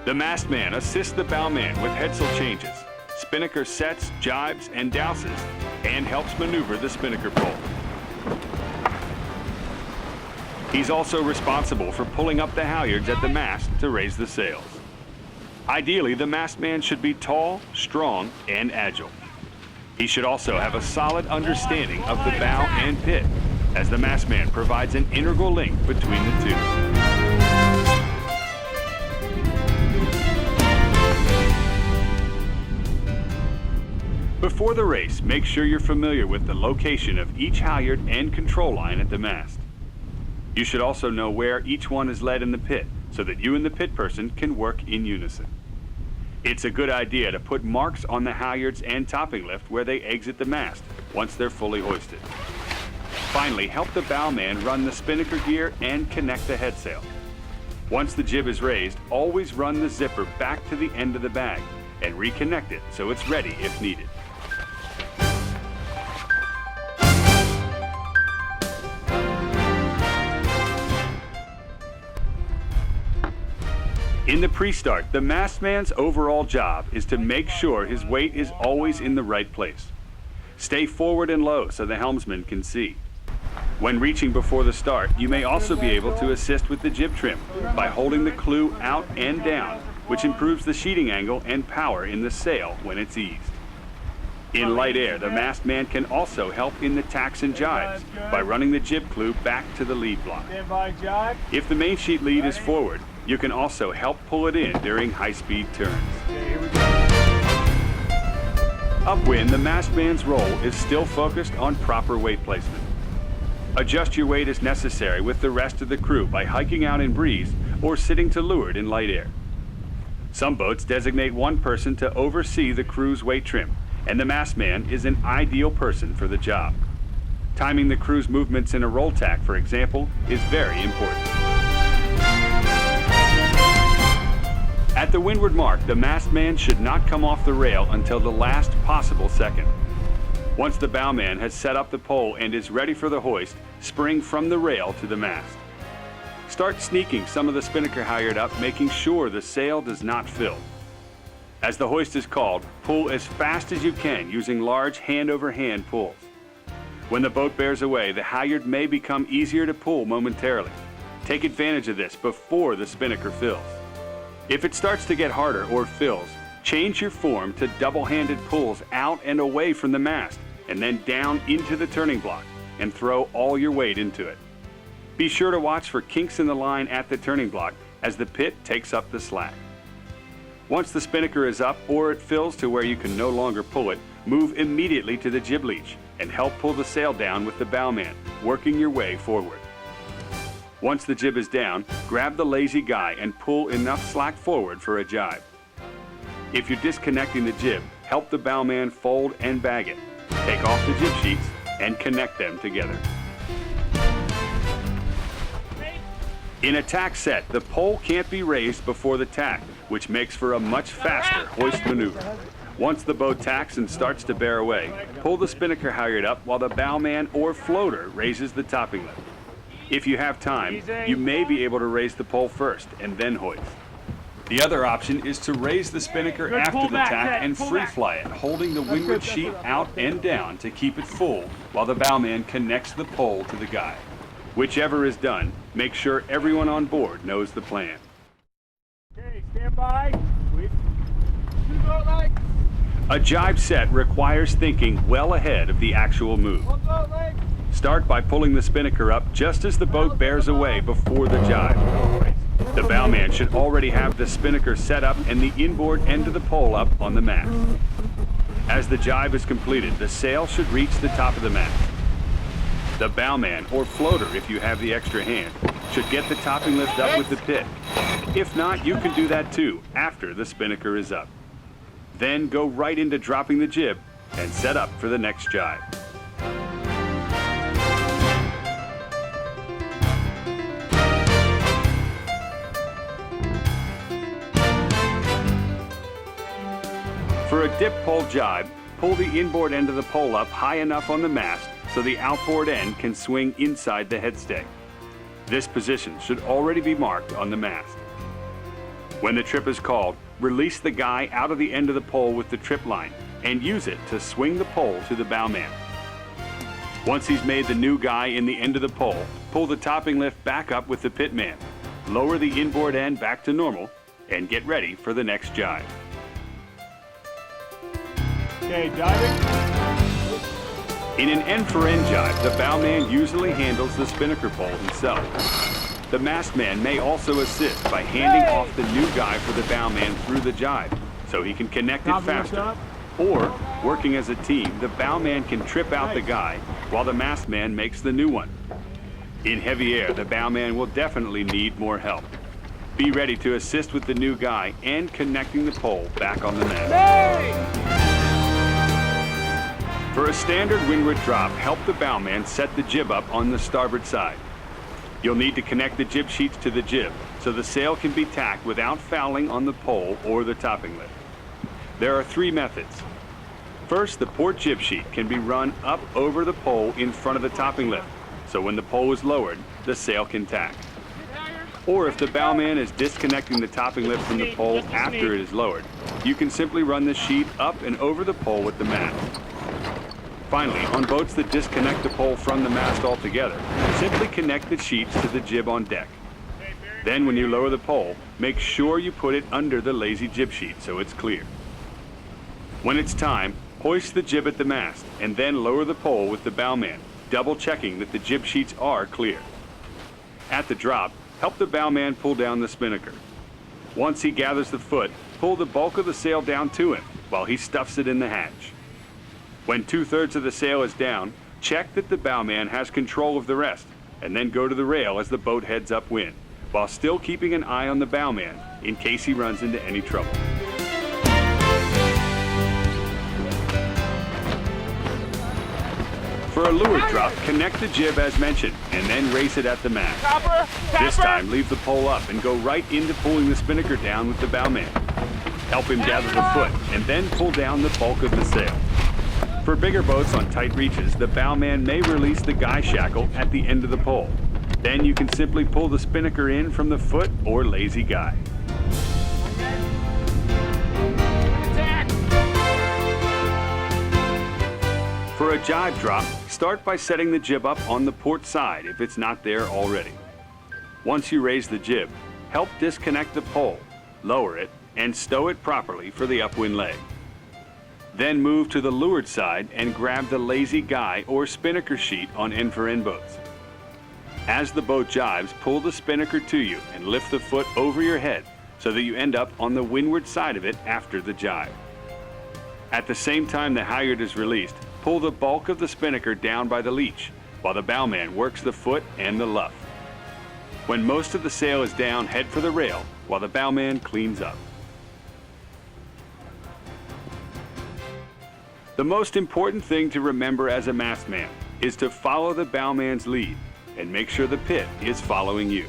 The Mastman assists the bowman with headsail changes, spinnaker sets, jibes, and douses, and helps maneuver the spinnaker pole. He's also responsible for pulling up the halyards at the mast to raise the sails. Ideally, the mastman should be tall, strong, and agile. He should also have a solid understanding of the bow and pit, as the mastman provides an integral link between the two. Before the race, make sure you're familiar with the location of each halyard and control line at the mast. You should also know where each one is led in the pit, so that you and the pit person can work in unison. It's a good idea to put marks on the halyards and topping lift where they exit the mast once they're fully hoisted. Finally, help the bowman run the spinnaker gear and connect the headsail. Once the jib is raised, always run the zipper back to the end of the bag and reconnect it so it's ready if needed. In the pre-start, the mastman's overall job is to make sure his weight is always in the right place. Stay forward and low so the helmsman can see. When reaching before the start, you may also be able to assist with the jib trim by holding the clew out and down, which improves the sheeting angle and power in the sail when it's eased. In light air, the mastman can also help in the tacks and jibes by running the jib clew back to the lead block. If the main sheet lead is forward, you can also help pull it in during high-speed turns. Upwind, the mastman's role is still focused on proper weight placement. Adjust your weight as necessary with the rest of the crew by hiking out in breeze or sitting to leeward in light air. Some boats designate one person to oversee the crew's weight trim, and the mastman is an ideal person for the job. Timing the crew's movements in a roll tack, for example, is very important. At the windward mark, the mastman should not come off the rail until the last possible second. Once the bowman has set up the pole and is ready for the hoist, spring from the rail to the mast. Start sneaking some of the spinnaker halyard up, making sure the sail does not fill. As the hoist is called, pull as fast as you can using large hand-over-hand pulls. When the boat bears away, the halyard may become easier to pull momentarily. Take advantage of this before the spinnaker fills. If it starts to get harder or fills, change your form to double-handed pulls out and away from the mast, and then down into the turning block, and throw all your weight into it. Be sure to watch for kinks in the line at the turning block as the pit takes up the slack. Once the spinnaker is up or it fills to where you can no longer pull it, move immediately to the jib leech and help pull the sail down with the bowman, working your way forward. Once the jib is down, grab the lazy guy and pull enough slack forward for a jibe. If you're disconnecting the jib, help the bowman fold and bag it. Take off the jib sheets and connect them together. In a tack set, the pole can't be raised before the tack, which makes for a much faster hoist maneuver. Once the boat tacks and starts to bear away, pull the spinnaker halyard up while the bowman or floater raises the topping lift. If you have time, you may be able to raise the pole first and then hoist. The other option is to raise the spinnaker after the tack and free fly it, holding the windward sheet out and down to keep it full while the bowman connects the pole to the guy. Whichever is done, make sure everyone on board knows the plan. Okay, stand by. A jibe set requires thinking well ahead of the actual move. Start by pulling the spinnaker up just as the boat bears away before the jibe. The bowman should already have the spinnaker set up and the inboard end of the pole up on the mast. As the jibe is completed, the sail should reach the top of the mast. The bowman, or floater if you have the extra hand, should get the topping lift up with the pit. If not, you can do that too after the spinnaker is up. Then go right into dropping the jib and set up for the next jibe. For a dip pole jibe, pull the inboard end of the pole up high enough on the mast so the outboard end can swing inside the headstay. This position should already be marked on the mast. When the trip is called, release the guy out of the end of the pole with the trip line and use it to swing the pole to the bowman. Once he's made the new guy in the end of the pole, pull the topping lift back up with the pitman, lower the inboard end back to normal, and get ready for the next jibe. Okay, diving. In an end-for-end jibe, the bowman usually handles the spinnaker pole himself. The mastman may also assist by handing off the new guy for the bowman through the jibe, so he can connect it faster. Or, working as a team, the bowman can trip out the guy while the mastman makes the new one. In heavy air, the bowman will definitely need more help. Be ready to assist with the new guy and connecting the pole back on the mast. For a standard windward drop, help the bowman set the jib up on the starboard side. You'll need to connect the jib sheets to the jib so the sail can be tacked without fouling on the pole or the topping lift. There are 3 methods. First, the port jib sheet can be run up over the pole in front of the topping lift, so when the pole is lowered, the sail can tack. Or if the bowman is disconnecting the topping lift from the pole after it is lowered, you can simply run the sheet up and over the pole with the mast. Finally, on boats that disconnect the pole from the mast altogether, simply connect the sheets to the jib on deck. Then when you lower the pole, make sure you put it under the lazy jib sheet so it's clear. When it's time, hoist the jib at the mast and then lower the pole with the bowman, double checking that the jib sheets are clear. At the drop, help the bowman pull down the spinnaker. Once he gathers the foot, pull the bulk of the sail down to him while he stuffs it in the hatch. When 2/3 of the sail is down, check that the bowman has control of the rest, and then go to the rail as the boat heads upwind, while still keeping an eye on the bowman in case he runs into any trouble. For a leeward drop, connect the jib as mentioned, and then race it at the mast. This time, leave the pole up and go right into pulling the spinnaker down with the bowman. Help him gather the foot, and then pull down the bulk of the sail. For bigger boats on tight reaches, the bowman may release the guy shackle at the end of the pole. Then you can simply pull the spinnaker in from the foot or lazy guy. For a jibe drop, start by setting the jib up on the port side if it's not there already. Once you raise the jib, help disconnect the pole, lower it, and stow it properly for the upwind leg. Then move to the leeward side and grab the lazy guy or spinnaker sheet on end-for-end boats. As the boat jibes, pull the spinnaker to you and lift the foot over your head so that you end up on the windward side of it after the jibe. At the same time the halyard is released, pull the bulk of the spinnaker down by the leech while the bowman works the foot and the luff. When most of the sail is down, head for the rail while the bowman cleans up. The most important thing to remember as a mastman is to follow the bowman's lead and make sure the pit is following you.